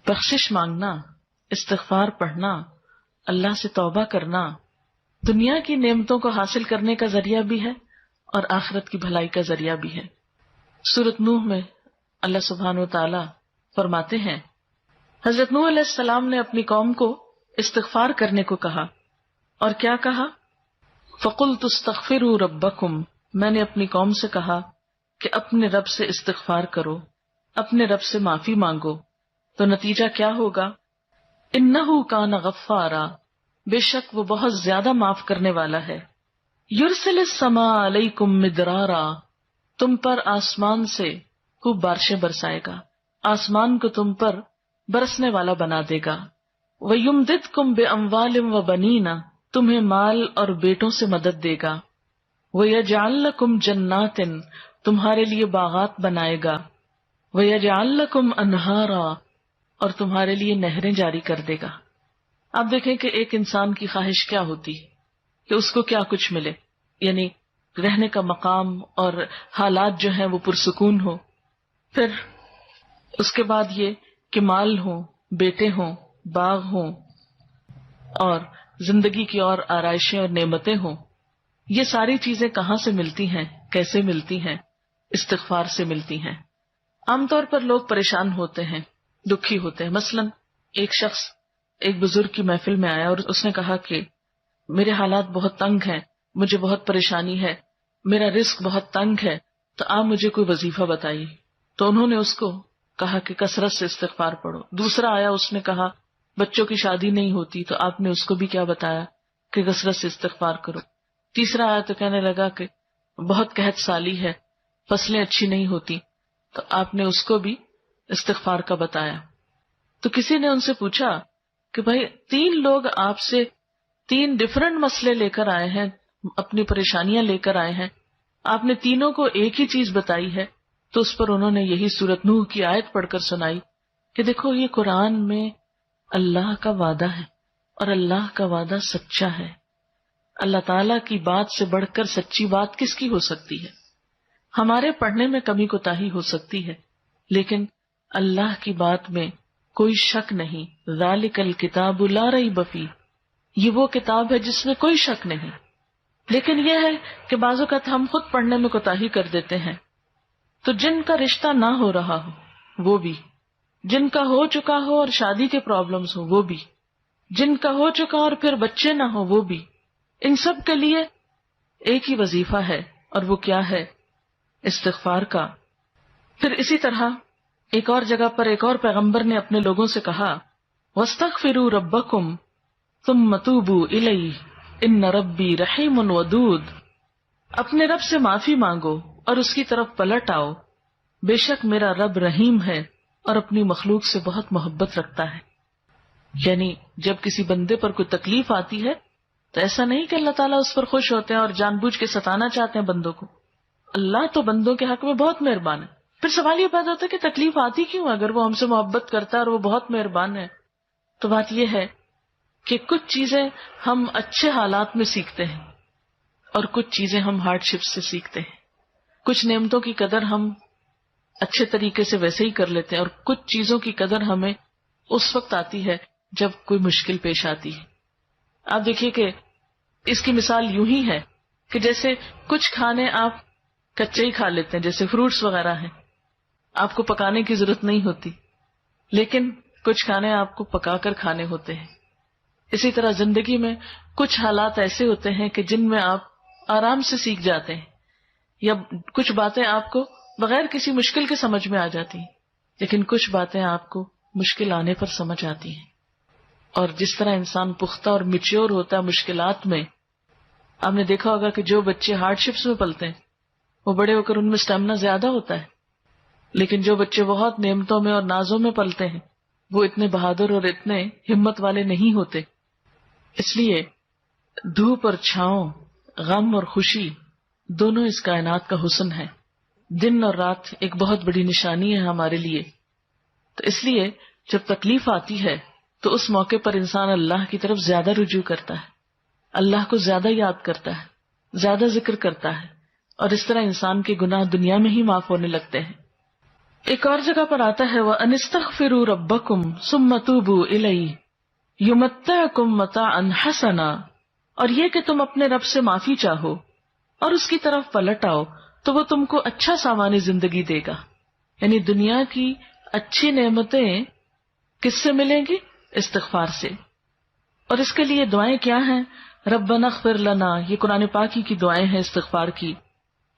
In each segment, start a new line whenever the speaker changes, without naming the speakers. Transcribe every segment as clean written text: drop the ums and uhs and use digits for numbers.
بخشش مانگنا، استغفار پڑھنا، اللہ سے توبہ کرنا دنیا کی نعمتوں کو حاصل کرنے کا ذریعہ بھی ہے اور آخرت کی بھلائی کا ذریعہ بھی ہے۔ سورۃ نوح میں اللہ سبحانہ و تعالی فرماتے ہیں، حضرت نوح علیہ السلام نے اپنی قوم کو استغفار کرنے کو کہا، اور کیا کہا؟ فَقُلْتُ اسْتَغْفِرُوا رَبَّكُمْ، میں نے اپنی قوم سے کہا کہ اپنے رب سے استغفار کرو، اپنے رب سے معافی مانگو۔ تو نتیجہ کیا ہوگا؟ اِنَّهُ كَانَ غَفَّارًا، بے شک وہ بہت زیادہ معاف کرنے والا ہے۔ يُرْسِلِ السَّمَاءَ عَلَيْكُمْ مِدْرَارًا، تم پر آسمان سے خوب بارشیں برسائے گا، آسمان کو تم پر برسنے والا بنا دے گا۔ وَيُمْدِدْكُمْ بِأَمْوَالٍ وَبَنِينَ، تمہیں مال اور بیٹوں سے مدد دے گا۔ وَيَجْعَلْ لَكُمْ جَنَّاتٍ، تمہارے لیے باغات بنائے گا۔ وَيَجْعَلْ لَكُمْ أَنْهَارًا، اور تمہارے لیے نہریں جاری کر دے گا۔ آپ دیکھیں کہ ایک انسان کی خواہش کیا ہوتی ہے کہ اس کو کیا کچھ ملے، یعنی رہنے کا مقام اور حالات جو ہیں وہ پرسکون ہو، پھر اس کے بعد یہ کہ مال ہوں، بیٹے ہوں، باغ ہوں، اور زندگی کی اور آرائشیں اور نعمتیں ہوں۔ یہ ساری چیزیں کہاں سے ملتی ہیں، کیسے ملتی ہیں؟ استغفار سے ملتی ہیں۔ عام طور پر لوگ پریشان ہوتے ہیں، دکھی ہوتے ہیں۔ مثلا ایک شخص ایک بزرگ کی محفل میں آیا اور اس نے کہا کہ میرے حالات بہت تنگ ہیں، مجھے بہت پریشانی ہے، میرا رزق بہت تنگ ہے، تو آپ مجھے کوئی وظیفہ بتائیے۔ تو انہوں نے اس کو کہا کہ کثرت سے استغفار پڑھو۔ دوسرا آیا، اس نے کہا بچوں کی شادی نہیں ہوتی، تو آپ نے اس کو بھی کیا بتایا کہ کثرت سے استغفار کرو۔ تیسرا آیا تو کہنے لگا کہ بہت قحط سالی ہے، فصلیں اچھی نہیں ہوتی، تو آپ نے اس کو بھی استغفار کا بتایا۔ تو کسی نے ان سے پوچھا کہ بھائی 3 لوگ آپ سے 3 ڈفرنٹ مسئلے لے کر آئے ہیں، اپنی پریشانیاں لے کر آئے ہیں، آپ نے تینوں کو ایک ہی چیز بتائی ہے۔ تو اس پر انہوں نے یہی سورۃ نوح کی آیت پڑھ کر سنائی کہ دیکھو یہ قرآن میں اللہ کا وعدہ ہے، اور اللہ کا وعدہ سچا ہے۔ اللہ تعالیٰ کی بات سے بڑھ کر سچی بات کس کی ہو سکتی ہے؟ ہمارے پڑھنے میں کمی کوتاہی ہو سکتی ہے، لیکن اللہ کی بات میں کوئی شک نہیں۔ ذالک الکتاب لا ریب فیہ، یہ وہ کتاب ہے جس میں کوئی شک نہیں۔ لیکن یہ ہے کہ بعض اوقات ہم خود پڑھنے میں کوتاہی کر دیتے ہیں، تو جن کا رشتہ نہ ہو رہا ہو وہ بھی، جن کا ہو چکا ہو اور شادی کے پرابلمز ہو وہ بھی، جن کا ہو چکا اور پھر بچے نہ ہو وہ بھی، ان سب کے لیے ایک ہی وظیفہ ہے، اور وہ کیا ہے؟ استغفار کا۔ پھر اسی طرح ایک اور جگہ پر ایک اور پیغمبر نے اپنے لوگوں سے کہا وَاسْتَغْفِرُوا رَبَّكُمْ ثُمَّ تُوبُوا إِلَيْهِ إِنَّ رَبِّي رَحِيمٌ وَدُودٌ، اپنے رب سے معافی مانگو اور اس کی طرف پلٹ آؤ، بے شک میرا رب رحیم ہے اور اپنی مخلوق سے بہت محبت رکھتا ہے۔ یعنی جب کسی بندے پر کوئی تکلیف آتی ہے تو ایسا نہیں کہ اللہ تعالیٰ اس پر خوش ہوتے ہیں اور جان بوجھ کے ستانا چاہتے ہیں بندوں کو۔ اللہ تو بندوں کے حق میں بہت مہربان ہے۔ پھر سوال یہ پیدا ہوتا ہے کہ تکلیف آتی کیوں؟ اگر وہ ہم سے محبت کرتا ہے اور وہ بہت مہربان ہے، تو بات یہ ہے کہ کچھ چیزیں ہم اچھے حالات میں سیکھتے ہیں اور کچھ چیزیں ہم ہارڈ شپ سے سیکھتے ہیں۔ کچھ نعمتوں کی قدر ہم اچھے طریقے سے ویسے ہی کر لیتے ہیں، اور کچھ چیزوں کی قدر ہمیں اس وقت آتی ہے جب کوئی مشکل پیش آتی ہے۔ آپ دیکھیے کہ اس کی مثال یوں ہی ہے کہ جیسے کچھ کھانے آپ کچے ہی کھا لیتے ہیں، جیسے فروٹس وغیرہ ہیں، آپ کو پکانے کی ضرورت نہیں ہوتی، لیکن کچھ کھانے آپ کو پکا کر کھانے ہوتے ہیں۔ اسی طرح زندگی میں کچھ حالات ایسے ہوتے ہیں کہ جن میں آپ آرام سے سیکھ جاتے ہیں، یا کچھ باتیں آپ کو بغیر کسی مشکل کے سمجھ میں آ جاتی ہیں، لیکن کچھ باتیں آپ کو مشکل آنے پر سمجھ آتی ہیں۔ اور جس طرح انسان پختہ اور میچیور ہوتا ہے مشکلات میں، آپ نے دیکھا ہوگا کہ جو بچے ہارڈ شپس میں پلتے ہیں وہ بڑے ہو کر ان میں اسٹیمنا زیادہ ہوتا ہے، لیکن جو بچے بہت نعمتوں میں اور نازوں میں پلتے ہیں وہ اتنے بہادر اور اتنے ہمت والے نہیں ہوتے۔ اس لیے دھوپ اور چھاؤں، غم اور خوشی، دونوں اس کائنات کا حسن ہے۔ دن اور رات ایک بہت بڑی نشانی ہے ہمارے لیے۔ تو اس لیے جب تکلیف آتی ہے تو اس موقع پر انسان اللہ کی طرف زیادہ رجوع کرتا ہے، اللہ کو زیادہ یاد کرتا ہے، زیادہ ذکر کرتا ہے، اور اس طرح انسان کے گناہ دنیا میں ہی معاف ہونے لگتے ہیں۔ ایک اور جگہ پر آتا ہے وَأَنِسْتَغْفِرُوا رَبَّكُمْ ثُمَّ تُوبُوا إِلَيْهِ يُمَتِّعْكُمْ مَتَاعًا حَسَنًا، اور یہ کہ تم اپنے رب سے معافی چاہو اور اس کی طرف پلٹ آؤ تو وہ تم کو اچھا سامان زندگی دے گا. یعنی دنیا کی اچھی نعمتیں کس سے ملیں گی؟ استغفار سے. اور اس کے لیے دعائیں کیا ہیں؟ ربنا اغفر لنا، یہ قرآن پاک کی دعائیں ہیں استغفار کی.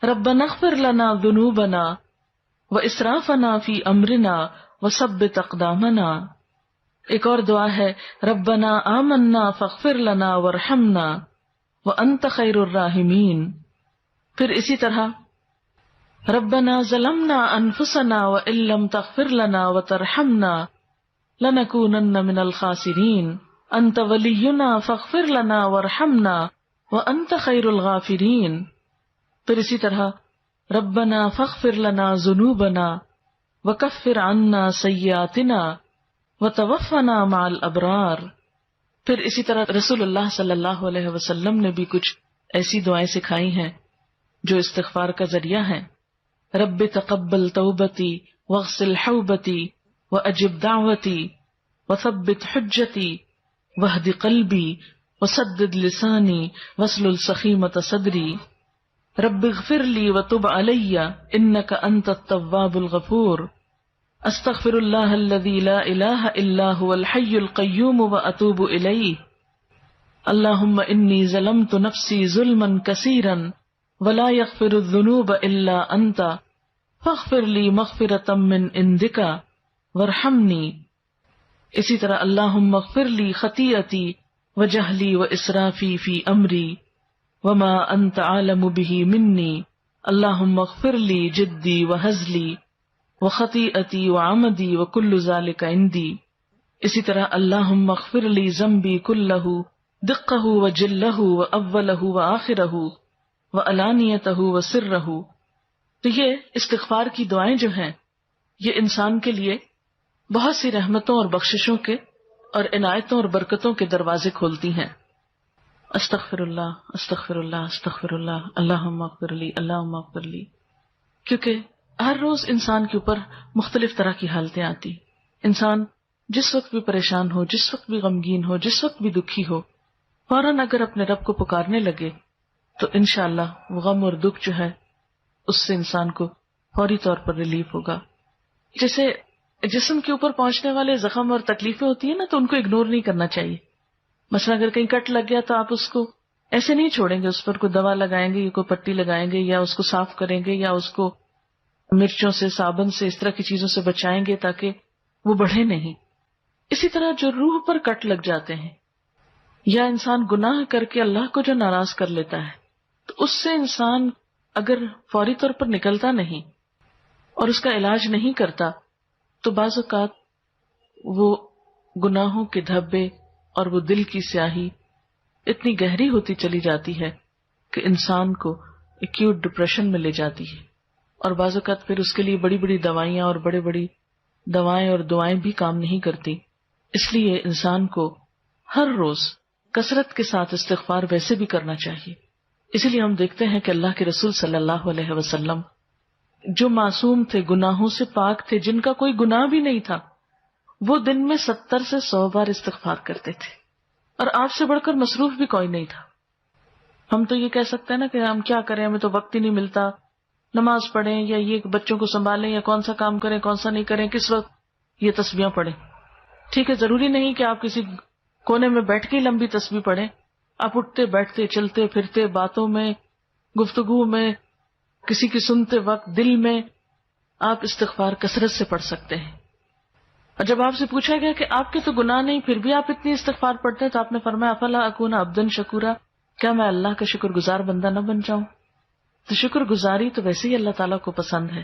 ربنا اغفر لنا ذنوبنا واسرافنا فی امرنا وثبت اقدامنا. ایک اور دعا ہے ربنا آمنا فاغفر لنا وارحمنا وانت خیر الراحمین. پھر اسی طرح ربنا ظلمنا انفسنا وان لم تغفر لنا وترحمنا لنکونن من الخاسرین انت ولینا فاغفر لنا وارحمنا وانت خیر الغافرین. پھر اسی طرح ربنا فاغفر لنا ذنوبنا وکفر عنا سیئاتنا وتوفنا مع الابرار. پھر اسی طرح رسول اللہ صلی اللہ علیہ وسلم نے بھی کچھ ایسی دعائیں سکھائی ہیں جو استغفار کا ذریعہ ہیں. رب تقبل توبتی واغسل حوبتی واجب دعوتی وثبت حجتی واہد قلبی وسدد لسانی واسلل سخیمۃ صدری. رب اغفر لی وتب علی انک انت التواب الغفور. استغفر اللہ الذی لا الہ الا هو الحی القیوم واتوب الیہ. اللہم انی ظلمت نفسی ظلما کثیرا ولا یغفر الذنوب الا انت فاغفر لی مغفرۃ من عندک وارحمنی. اسی طرح اللہم اغفر لی خطیئتی وجہلی واسرافی فی امری وما انت عالم بہ منی. اللہم اغفر لی جدی وہزلی وخطیئتی وعمدی وکل ذلک عندی. اسی طرح اللہم اغفر لی ذنبی کلہ دقہ وجلہ واولہ وآخرہ وعلانیتہ وسرہ. تو یہ استغفار کی دعائیں جو ہیں یہ انسان کے لیے بہت سی رحمتوں اور بخششوں کے اور عنایتوں اور برکتوں کے دروازے کھولتی ہیں. استغفر اللہ استغفر اللہ استغفر اللہ اللہم اغفر لی اللہم اغفر لی. کیونکہ ہر روز انسان کے اوپر مختلف طرح کی حالتیں آتی. انسان جس وقت بھی پریشان ہو، جس وقت بھی غمگین ہو، جس وقت بھی دکھی ہو، فوراً اگر اپنے رب کو پکارنے لگے تو انشاءاللہ وہ غم اور دکھ جو ہے اس سے انسان کو فوری طور پر ریلیف ہوگا. جیسے جسم کے اوپر پہنچنے والے زخم اور تکلیفیں ہوتی ہیں نا، تو ان کو اگنور نہیں کرنا چاہیے. مثلا اگر کہیں کٹ لگ گیا تو آپ اس کو ایسے نہیں چھوڑیں گے، اس پر کوئی دوا لگائیں گے یا کوئی پٹی لگائیں گے یا اس کو صاف کریں گے یا اس کو مرچوں سے، صابن سے، اس طرح کی چیزوں سے بچائیں گے تاکہ وہ بڑھے نہیں. اسی طرح جو روح پر کٹ لگ جاتے ہیں یا انسان گناہ کر کے اللہ کو جو ناراض کر لیتا ہے تو اس سے انسان اگر فوری طور پر نکلتا نہیں اور اس کا علاج نہیں کرتا تو بعض اوقات وہ گناہوں کے دھبے اور وہ دل کی سیاہی اتنی گہری ہوتی چلی جاتی ہے کہ انسان کو ایکیوٹ ڈپریشن میں لے جاتی ہے. اور بعض اوقات پھر اس کے لیے بڑی بڑی دوائیاں اور بڑی بڑی دوائیں اور دعائیں بھی کام نہیں کرتی. اس لیے انسان کو ہر روز کثرت کے ساتھ استغفار ویسے بھی کرنا چاہیے. اسی لیے ہم دیکھتے ہیں کہ اللہ کے رسول صلی اللہ علیہ وسلم جو معصوم تھے، گناہوں سے پاک تھے، جن کا کوئی گناہ بھی نہیں تھا، وہ دن میں 70 سے 100 بار استغفار کرتے تھے. اور آپ سے بڑھ کر مصروف بھی کوئی نہیں تھا. ہم تو یہ کہہ سکتے ہیں نا کہ ہم کیا کریں، ہمیں تو وقت ہی نہیں ملتا، نماز پڑھیں یا یہ بچوں کو سنبھالیں یا کون سا کام کریں کون سا نہیں کریں، کس وقت یہ تسبیحاں پڑھیں. ٹھیک ہے، ضروری نہیں کہ آپ کسی کونے میں بیٹھ کے لمبی تسبیح پڑھیں. آپ اٹھتے بیٹھتے چلتے پھرتے باتوں میں گفتگو میں کسی کی سنتے وقت دل میں آپ استغفار کثرت سے پڑھ سکتے ہیں. اور جب آپ سے پوچھا گیا کہ آپ کے تو گناہ نہیں پھر بھی آپ اتنی استغفار پڑھتے ہیں تو آپ نے فرمایا افلا اکون عبدا شکورا، کیا میں اللہ کا شکر گزار بندہ نہ بن جاؤں؟ تو شکر گزاری تو ویسے ہی اللہ تعالیٰ کو پسند ہے.